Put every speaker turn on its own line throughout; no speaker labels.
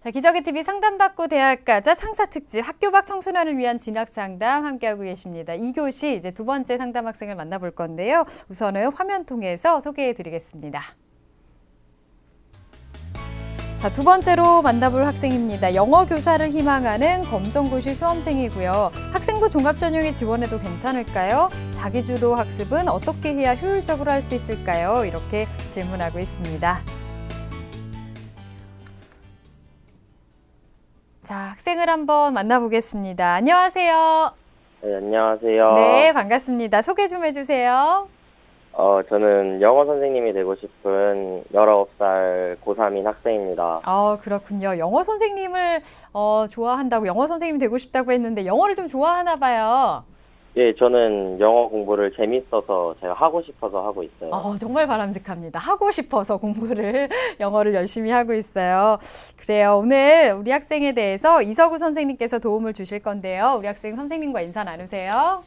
자, 기적의 TV 상담받고 대학 가자 창사 특집 학교 밖 청소년을 위한 진학 상담 함께하고 계십니다. 2교시 이제 두 번째 상담 학생을 만나볼 건데요. 우선은 화면 통해서 소개해 드리겠습니다. 자, 두 번째로 만나볼 학생입니다. 영어 교사를 희망하는 검정고시 수험생이고요. 학생부 종합전형에 지원해도 괜찮을까요? 자기주도 학습은 어떻게 해야 효율적으로 할 수 있을까요? 이렇게 질문하고 있습니다. 자, 학생을 한번 만나보겠습니다. 안녕하세요.
네, 안녕하세요.
네, 반갑습니다. 소개 좀 해주세요.
저는 영어 선생님이 되고 싶은 19살 고3인 학생입니다.
그렇군요. 영어 선생님을 좋아한다고, 영어 선생님이 되고 싶다고 했는데 영어를 좀 좋아하나 봐요.
예, 저는 영어 공부를 재밌어서 제가 하고 싶어서 하고 있어요.
정말 바람직합니다. 하고 싶어서 공부를, 영어를 열심히 하고 있어요. 그래요. 오늘 우리 학생에 대해서 이서구 선생님께서 도움을 주실 건데요. 우리 학생 선생님과 인사 나누세요.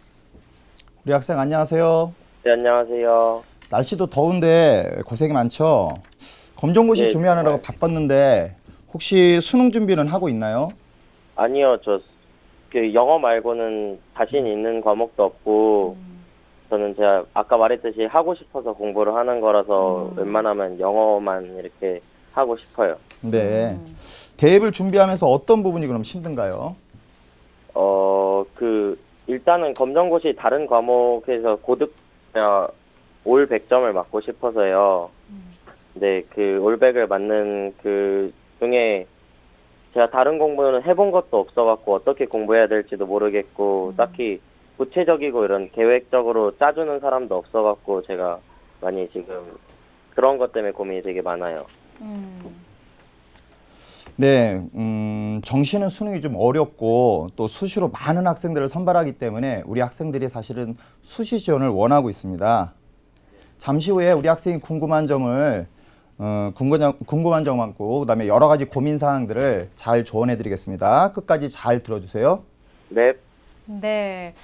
우리 학생 안녕하세요.
네, 안녕하세요.
날씨도 더운데 고생이 많죠? 검정고시
네,
준비하느라고
정말.
바빴는데 혹시 수능 준비는 하고 있나요?
아니요, 그 영어 말고는 자신 있는 과목도 없고, 저는 제가 아까 말했듯이 하고 싶어서 공부를 하는 거라서 웬만하면 영어만 이렇게 하고 싶어요.
네. 대입을 준비하면서 어떤 부분이 그럼 힘든가요?
일단은 검정고시 다른 과목에서 올 100점을 맞고 싶어서요. 근데 그 올 100을 맞는 그 중에 제가 다른 공부는 해본 것도 없어갖고 어떻게 공부해야 될지도 모르겠고 딱히 구체적이고 이런 계획적으로 짜주는 사람도 없어갖고 제가 많이 지금 그런 것 때문에 고민이 되게 많아요.
네, 정시는 수능이 좀 어렵고 또 수시로 많은 학생들을 선발하기 때문에 우리 학생들이 사실은 수시 지원을 원하고 있습니다. 잠시 후에 우리 학생이 궁금한 점을 궁금한 점 많고 그다음에 여러 가지 고민 사항들을 잘 조언해 드리겠습니다. 끝까지 잘 들어주세요.
네.
네,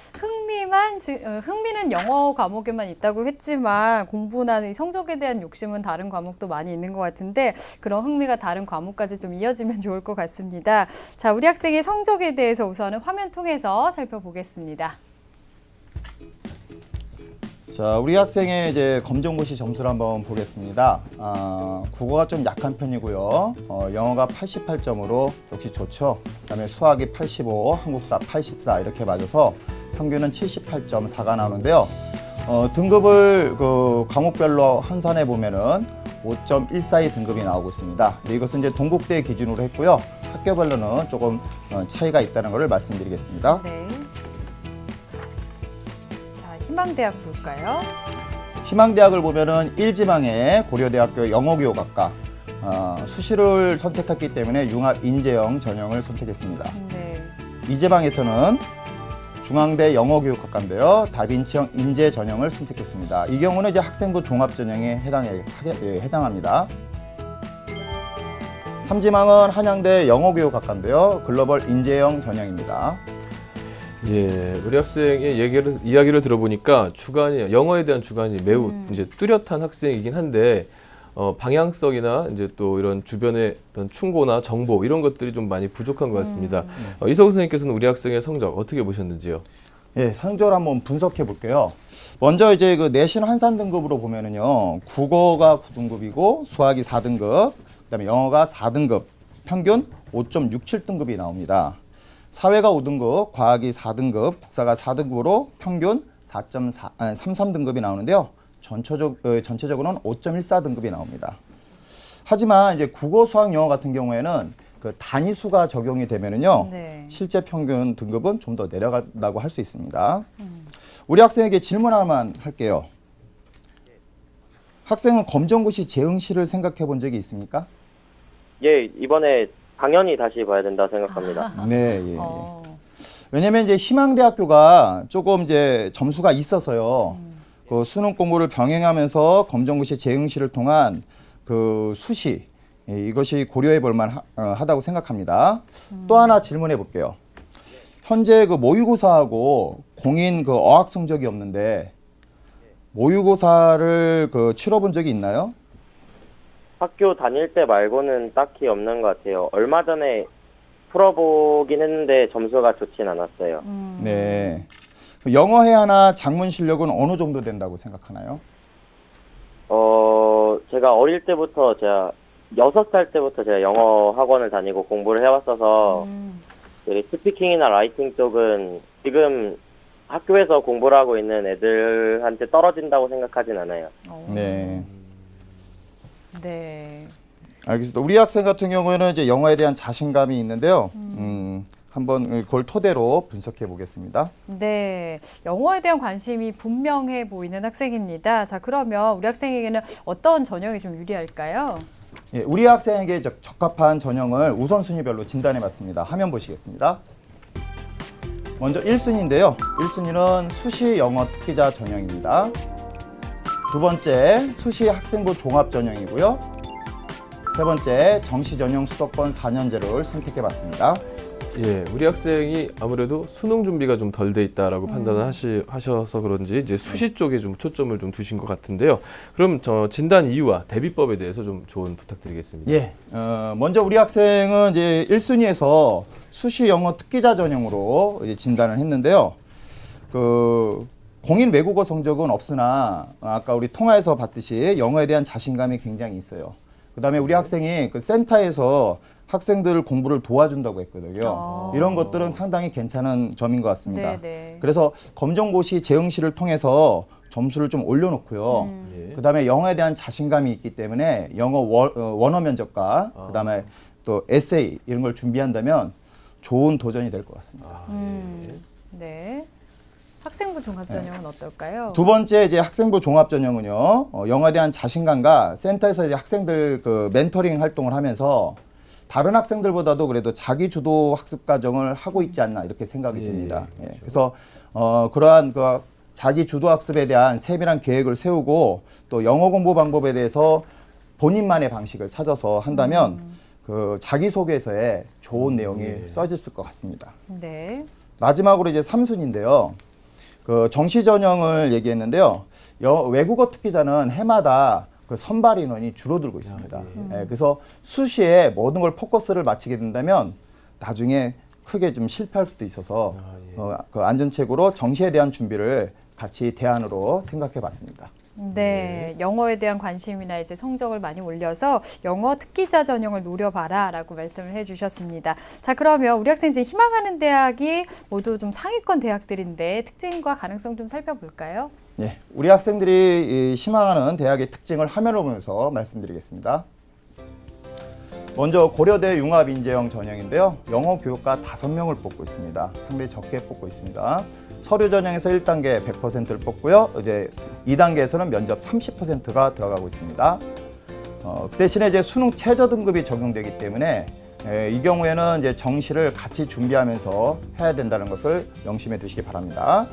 흥미는 영어 과목에만 있다고 했지만 공부나 이 성적에 대한 욕심은 다른 과목도 많이 있는 것 같은데 그런 흥미가 다른 과목까지 좀 이어지면 좋을 것 같습니다. 자, 우리 학생의 성적에 대해서 우선은 화면 통해서 살펴보겠습니다.
자, 우리 학생의 이제 검정고시 점수를 한번 보겠습니다. 국어가 좀 약한 편이고요. 영어가 88점으로 역시 좋죠. 그다음에 수학이 85, 한국사 84 이렇게 맞아서 평균은 78.4가 나오는데요. 등급을 그 과목별로 환산해 보면은 5.142 등급이 나오고 있습니다. 이것은 이제 동국대 기준으로 했고요. 학교별로는 조금 차이가 있다는 것을 말씀드리겠습니다.
네. 희망대학 볼까요?
희망대학을 보면은 1지망에 고려대학교 영어교육학과 수시를 선택했기 때문에 융합 인재형 전형을 선택했습니다.
네.
2지망에서는 중앙대 영어교육학과인데요. 다빈치형 인재 전형을 선택했습니다. 이 경우는 이제 학생부 종합 전형에 해당합니다. 3지망은 한양대 영어교육학과인데요. 글로벌 인재형 전형입니다.
예, 우리 학생의 이야기를 들어보니까 영어에 대한 주관이 매우 이제 뚜렷한 학생이긴 한데, 방향성이나 이제 또 이런 주변의 어떤 충고나 정보 이런 것들이 좀 많이 부족한 것 같습니다. 이서구 선생님께서는 우리 학생의 성적 어떻게 보셨는지요?
예, 성적을 한번 분석해 볼게요. 먼저 이제 그 내신 환산 등급으로 보면은요, 국어가 9등급이고 수학이 4등급, 그다음에 영어가 4등급, 평균 5.67등급이 나옵니다. 사회가 5등급, 과학이 4등급, 국사가 4등급으로 평균 4.33등급이 나오는데요. 전체적으로는 5.14등급이 나옵니다. 하지만 이제 국어, 수학, 영어 같은 경우에는 그 단위수가 적용이 되면은요,
네.
실제 평균 등급은 좀 더 내려간다고 할 수 있습니다. 우리 학생에게 질문 하나만 할게요. 학생은 검정고시 재응시를 생각해 본 적이 있습니까?
예, 이번에 당연히 다시 봐야 된다 생각합니다.
네, 예. 왜냐면 이제 희망대학교가 조금 이제 점수가 있어서요. 그 수능 공부를 병행하면서 검정고시 재응시를 통한 그 수시 이것이 고려해 볼 만하다고 생각합니다. 또 하나 질문해 볼게요. 현재 그 모의고사하고 공인 그 어학 성적이 없는데 모의고사를 그 치러본 적이 있나요?
학교 다닐 때 말고는 딱히 없는 것 같아요. 얼마 전에 풀어보긴 했는데 점수가 좋진 않았어요.
네. 영어 회화나 작문 실력은 어느 정도 된다고 생각하나요?
제가 어릴 때부터 제가 6살 때부터 제가 영어 학원을 다니고 공부를 해왔어서 그 스피킹이나 라이팅 쪽은 지금 학교에서 공부를 하고 있는 애들한테 떨어진다고 생각하진 않아요.
네.
네.
알겠습니다. 우리 학생 같은 경우에는 이제 영어에 대한 자신감이 있는데요. 한번 그걸 토대로 분석해 보겠습니다.
네, 영어에 대한 관심이 분명해 보이는 학생입니다. 자, 그러면 우리 학생에게는 어떤 전형이 좀 유리할까요?
예, 우리 학생에게 적합한 전형을 우선순위별로 진단해 봤습니다. 화면 보시겠습니다. 먼저 1순위인데요. 1순위는 수시 영어 특기자 전형입니다. 두 번째, 수시 학생부 종합 전형이고요. 세 번째, 정시 전형 수도권 4년제를 선택해 봤습니다.
예, 우리 학생이 아무래도 수능 준비가 좀 덜 돼 있다라고 판단을 하셔서 그런지 이제 수시 쪽에 좀 초점을 좀 두신 것 같은데요. 그럼 저 진단 이유와 대비법에 대해서 좀 조언 부탁드리겠습니다.
예, 먼저 우리 학생은 이제 1순위에서 수시 영어 특기자 전형으로 이제 진단을 했는데요. 그 공인 외국어 성적은 없으나 아까 우리 통화에서 봤듯이 영어에 대한 자신감이 굉장히 있어요. 그다음에 우리 학생이 그 센터에서 학생들 공부를 도와준다고 했거든요. 이런 것들은 상당히 괜찮은 점인 것 같습니다.
네.
그래서 검정고시 재응시를 통해서 점수를 좀 올려놓고요.
예.
그다음에 영어에 대한 자신감이 있기 때문에 영어 원어 면접과 그다음에 또 에세이 이런 걸 준비한다면 좋은 도전이 될 것 같습니다.
네. 학생부 종합 전형은 어떨까요?
두 번째 이제 학생부 종합 전형은요. 영어에 대한 자신감과 센터에서 이제 학생들 그 멘토링 활동을 하면서 다른 학생들보다도 그래도 자기 주도 학습 과정을 하고 있지 않나 이렇게 생각이 듭니다. 예,
그렇죠.
그래서 그러한 그 자기 주도 학습에 대한 세밀한 계획을 세우고 또 영어 공부 방법에 대해서 본인만의 방식을 찾아서 한다면 그 자기소개서에 좋은 내용이 써졌을 것 같습니다.
네.
마지막으로 이제 3순인데요. 그 정시 전형을 얘기했는데요. 외국어 특기자는 해마다 그 선발 인원이 줄어들고 있습니다. 예, 그래서 수시에 모든 걸 포커스를 맞추게 된다면 나중에 크게 좀 실패할 수도 있어서 그 안전책으로 정시에 대한 준비를 같이 대안으로 생각해 봤습니다.
네, 영어에 대한 관심이나 이제 성적을 많이 올려서 영어 특기자 전형을 노려봐라라고 말씀을 해주셨습니다. 자, 그러면 우리 학생 지금 희망하는 대학이 모두 좀 상위권 대학들인데 특징과 가능성 좀 살펴볼까요?
예, 우리 학생들이 희망하는 대학의 특징을 화면을 보면서 말씀드리겠습니다. 먼저 고려대 융합인재형 전형인데요. 영어 교육과 5명을 뽑고 있습니다. 상당히 적게 뽑고 있습니다. 서류 전형에서 1단계 100%를 뽑고요. 이제 2단계에서는 면접 30%가 들어가고 있습니다. 그 대신에 이제 수능 최저 등급이 적용되기 때문에 이 경우에는 이제 정시를 같이 준비하면서 해야 된다는 것을 명심해 두시기 바랍니다.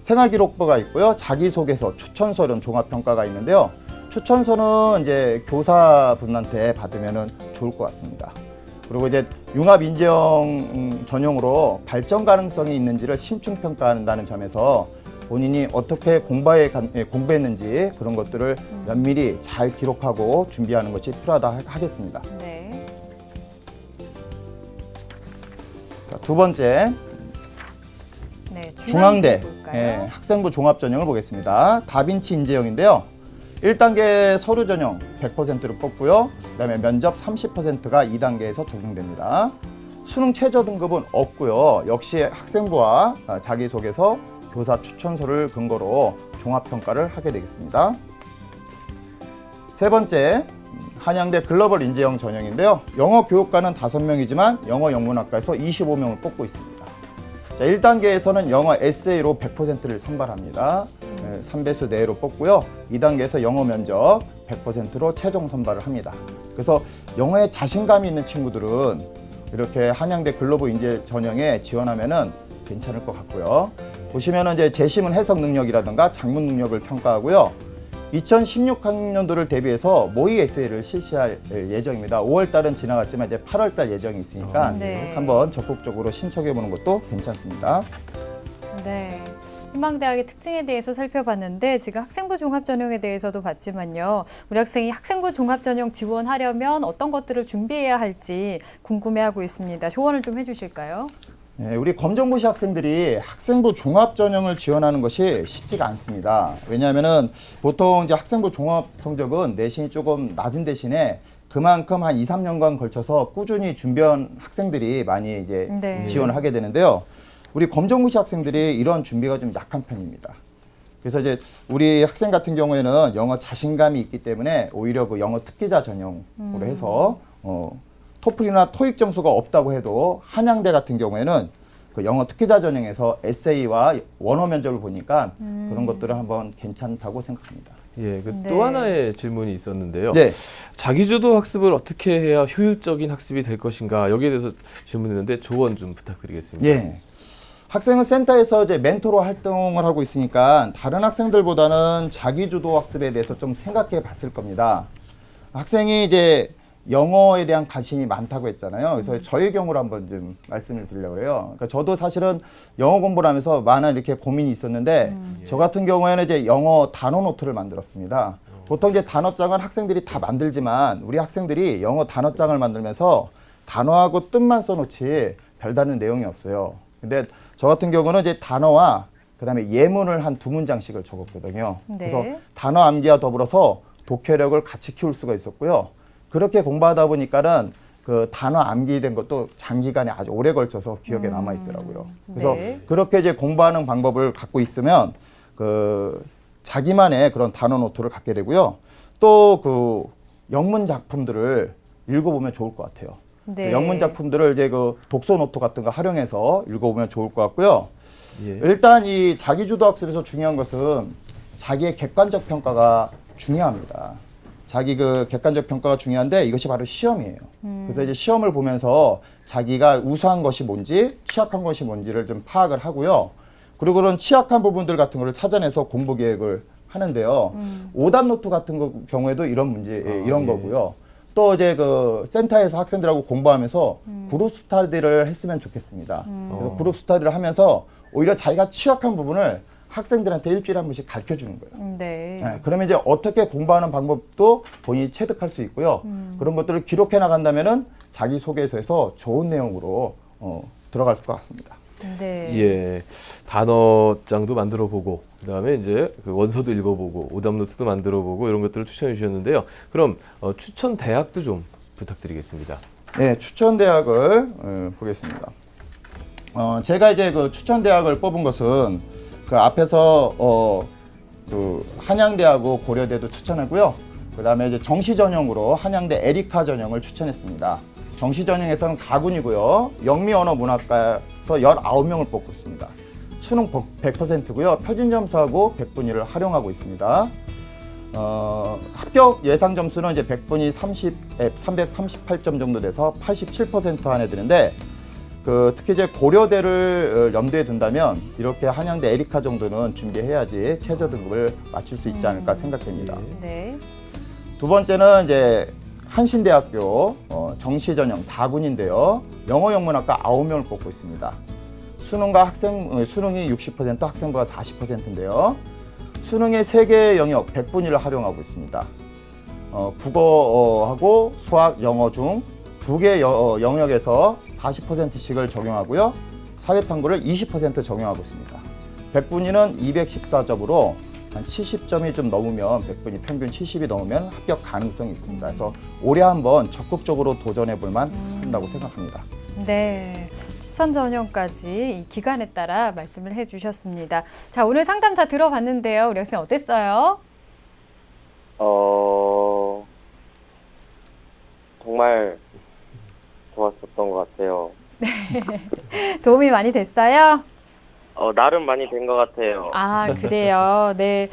생활기록부가 있고요. 자기소개서, 추천서 이런 종합평가가 있는데요. 추천서는 이제 교사분한테 받으면 좋을 것 같습니다. 그리고 이제 융합인재형 전형으로 발전 가능성이 있는지를 심층평가한다는 점에서 본인이 어떻게 공부했는지 그런 것들을 면밀히 잘 기록하고 준비하는 것이 필요하다 하겠습니다.
네.
자, 두 번째,
네,
중앙대
볼까요?
학생부 종합 전형을 보겠습니다. 다빈치 인재형인데요. 1단계 서류 전형 100%를 뽑고요. 그다음에 면접 30%가 2단계에서 적용됩니다. 수능 최저 등급은 없고요. 역시 학생부와 자기소개서, 교사 추천서를 근거로 종합평가를 하게 되겠습니다. 세 번째, 한양대 글로벌 인재형 전형인데요. 영어 교육과는 5명이지만 영어 영문학과에서 25명을 뽑고 있습니다. 자, 1단계에서는 영어 에세이로 100%를 선발합니다. 3배수 내외로 뽑고요. 2단계에서 영어 면접 100%로 최종 선발을 합니다. 그래서 영어에 자신감이 있는 친구들은 이렇게 한양대 글로벌 인재 전형에 지원하면은 괜찮을 것 같고요. 보시면은 이제 재시문 해석 능력이라든가 작문 능력을 평가하고요. 2016학년도를 대비해서 모의 에세이를 실시할 예정입니다. 5월 달은 지나갔지만 이제 8월 달 예정이 있으니까
네.
한번 적극적으로 신청해 보는 것도 괜찮습니다.
네. 희망대학의 특징에 대해서 살펴봤는데 지금 학생부 종합전형에 대해서도 봤지만요. 우리 학생이 학생부 종합전형 지원하려면 어떤 것들을 준비해야 할지 궁금해하고 있습니다. 조언을 좀 해주실까요?
네, 우리 검정고시 학생들이 학생부 종합전형을 지원하는 것이 쉽지가 않습니다. 왜냐하면은 보통 이제 학생부 종합 성적은 내신이 조금 낮은 대신에 그만큼 한 2, 3년간 걸쳐서 꾸준히 준비한 학생들이 많이 이제
네.
지원을 하게 되는데요. 우리 검정고시 학생들이 이런 준비가 좀 약한 편입니다. 그래서 이제 우리 학생 같은 경우에는 영어 자신감이 있기 때문에 오히려 그 영어 특기자 전형으로 해서 토플이나 토익 점수가 없다고 해도 한양대 같은 경우에는 그 영어 특기자 전형에서 에세이와 원어 면접을 보니까 그런 것들은 한번 괜찮다고 생각합니다.
예, 그
네.
또 하나의 질문이 있었는데요.
네.
자기주도 학습을 어떻게 해야 효율적인 학습이 될 것인가 여기에 대해서 질문했는데 조언 좀 부탁드리겠습니다.
예. 학생은 센터에서 이제 멘토로 활동을 하고 있으니까 다른 학생들보다는 자기주도 학습에 대해서 좀 생각해 봤을 겁니다. 학생이 이제 영어에 대한 관심이 많다고 했잖아요. 그래서 저의 경우를 한번 좀 말씀을 드리려고 해요. 그러니까 저도 사실은 영어 공부를 하면서 많은 이렇게 고민이 있었는데 저 같은 경우에는 이제 영어 단어 노트를 만들었습니다. 보통 이제 단어장은 학생들이 다 만들지만 우리 학생들이 영어 단어장을 만들면서 단어하고 뜻만 써놓지 별다른 내용이 없어요. 근데 저 같은 경우는 이제 단어와 그다음에 예문을 한 2문장씩을 적었거든요.
네.
그래서 단어 암기와 더불어서 독해력을 같이 키울 수가 있었고요. 그렇게 공부하다 보니까는 그 단어 암기된 것도 장기간에 아주 오래 걸쳐서 기억에 남아 있더라고요. 그래서
네.
그렇게 이제 공부하는 방법을 갖고 있으면 그 자기만의 그런 단어 노트를 갖게 되고요. 또 그 영문 작품들을 읽어보면 좋을 것 같아요.
네.
그 영문 작품들을 이제 그 독서 노트 같은 거 활용해서 읽어보면 좋을 것 같고요.
예.
일단 이 자기주도 학습에서 중요한 것은 자기의 객관적 평가가 중요합니다. 자기 그 객관적 평가가 중요한데 이것이 바로 시험이에요. 그래서 이제 시험을 보면서 자기가 우수한 것이 뭔지 취약한 것이 뭔지를 좀 파악을 하고요. 그리고 그런 취약한 부분들 같은 거를 찾아내서 공부 계획을 하는데요. 오답 노트 같은 경우에도 이런 문제, 이런
예.
거고요. 또 이제 그 센터에서 학생들하고 공부하면서 그룹 스터디를 했으면 좋겠습니다. 그래서 그룹 스터디를 하면서 오히려 자기가 취약한 부분을 학생들한테 일주일에 한 번씩 가르쳐 주는 거예요.
네.
네, 그러면 이제 어떻게 공부하는 방법도 본인이 체득할 수 있고요. 그런 것들을 기록해 나간다면은 자기 소개서에서 좋은 내용으로 들어갈 것 같습니다.
네.
예, 단어장도 만들어 보고 그다음에 이제 그 원서도 읽어보고 오답 노트도 만들어 보고 이런 것들을 추천해 주셨는데요. 그럼 추천 대학도 좀 부탁드리겠습니다.
네, 추천 대학을 보겠습니다. 제가 이제 그 추천 대학을 뽑은 것은 그 앞에서 그 한양대하고 고려대도 추천하고요. 그다음에 이제 정시 전형으로 한양대 에리카 전형을 추천했습니다. 정시 전형에서는 가군이고요. 영미 언어 문학과에서 19명을 뽑고 있습니다. 수능 100%고요. 표준 점수하고 100분위를 활용하고 있습니다. 합격 예상 점수는 이제 100분위 338점 정도 돼서 87% 안에 드는데 특히 이제 고려대를 염두에 둔다면 이렇게 한양대 에리카 정도는 준비해야지 최저 등급을 맞출 수 있지 않을까 생각됩니다.
네.
두 번째는 이제 한신대학교 정시 전형 다군인데요. 영어 영문학과 9명을 뽑고 있습니다. 수능이 60%, 학생부가 40%인데요. 수능의 3개의 영역 100분위를 활용하고 있습니다. 국어하고 수학, 영어 중 2개 영역에서 40%씩을 적용하고요. 사회탐구를 20% 적용하고 있습니다. 100분위는 214점으로 한 70점이 좀 넘으면 100분위 평균 70이 넘으면 합격 가능성이 있습니다. 그래서 올해 한번 적극적으로 도전해 볼 만 한다고 생각합니다.
네. 추천 전형까지 이 기간에 따라 말씀을 해주셨습니다. 자, 오늘 상담 다 들어봤는데요. 우리 학생 어땠어요?
정말 좋았었던 것 같아요.
도움이 많이 됐어요?
나름 많이 된 것 같아요.
아, 그래요. 네.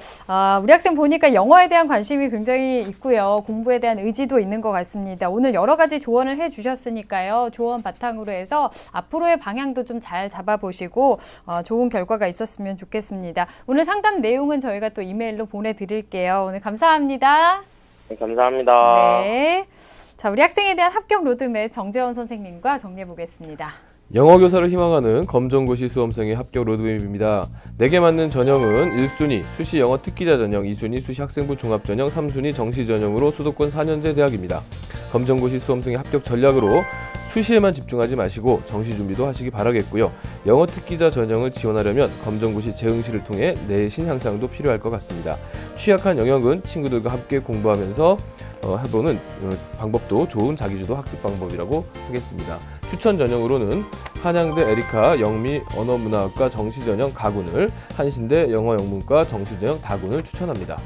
우리 학생 보니까 영어에 대한 관심이 굉장히 있고요. 공부에 대한 의지도 있는 것 같습니다. 오늘 여러 가지 조언을 해주셨으니까요. 조언 바탕으로 해서 앞으로의 방향도 좀 잘 잡아보시고 좋은 결과가 있었으면 좋겠습니다. 오늘 상담 내용은 저희가 또 이메일로 보내드릴게요. 오늘 감사합니다.
네, 감사합니다.
네. 자, 우리 학생에 대한 합격 로드맵 정재원 선생님과 정리해 보겠습니다.
영어 교사를 희망하는 검정고시 수험생의 합격 로드맵입니다. 4개 맞는 전형은 1순위 수시 영어 특기자 전형, 2순위 수시 학생부 종합 전형, 3순위 정시 전형으로 수도권 4년제 대학입니다. 검정고시 수험생의 합격 전략으로 수시에만 집중하지 마시고 정시 준비도 하시기 바라겠고요. 영어 특기자 전형을 지원하려면 검정고시 재응시를 통해 내신 향상도 필요할 것 같습니다. 취약한 영역은 친구들과 함께 공부하면서 해보는 방법도 좋은 자기주도 학습 방법이라고 하겠습니다. 추천 전형으로는 한양대 에리카 영미 언어문화학과 정시 전형 가군을, 한신대 영어 영문과 정시 전형 다군을 추천합니다.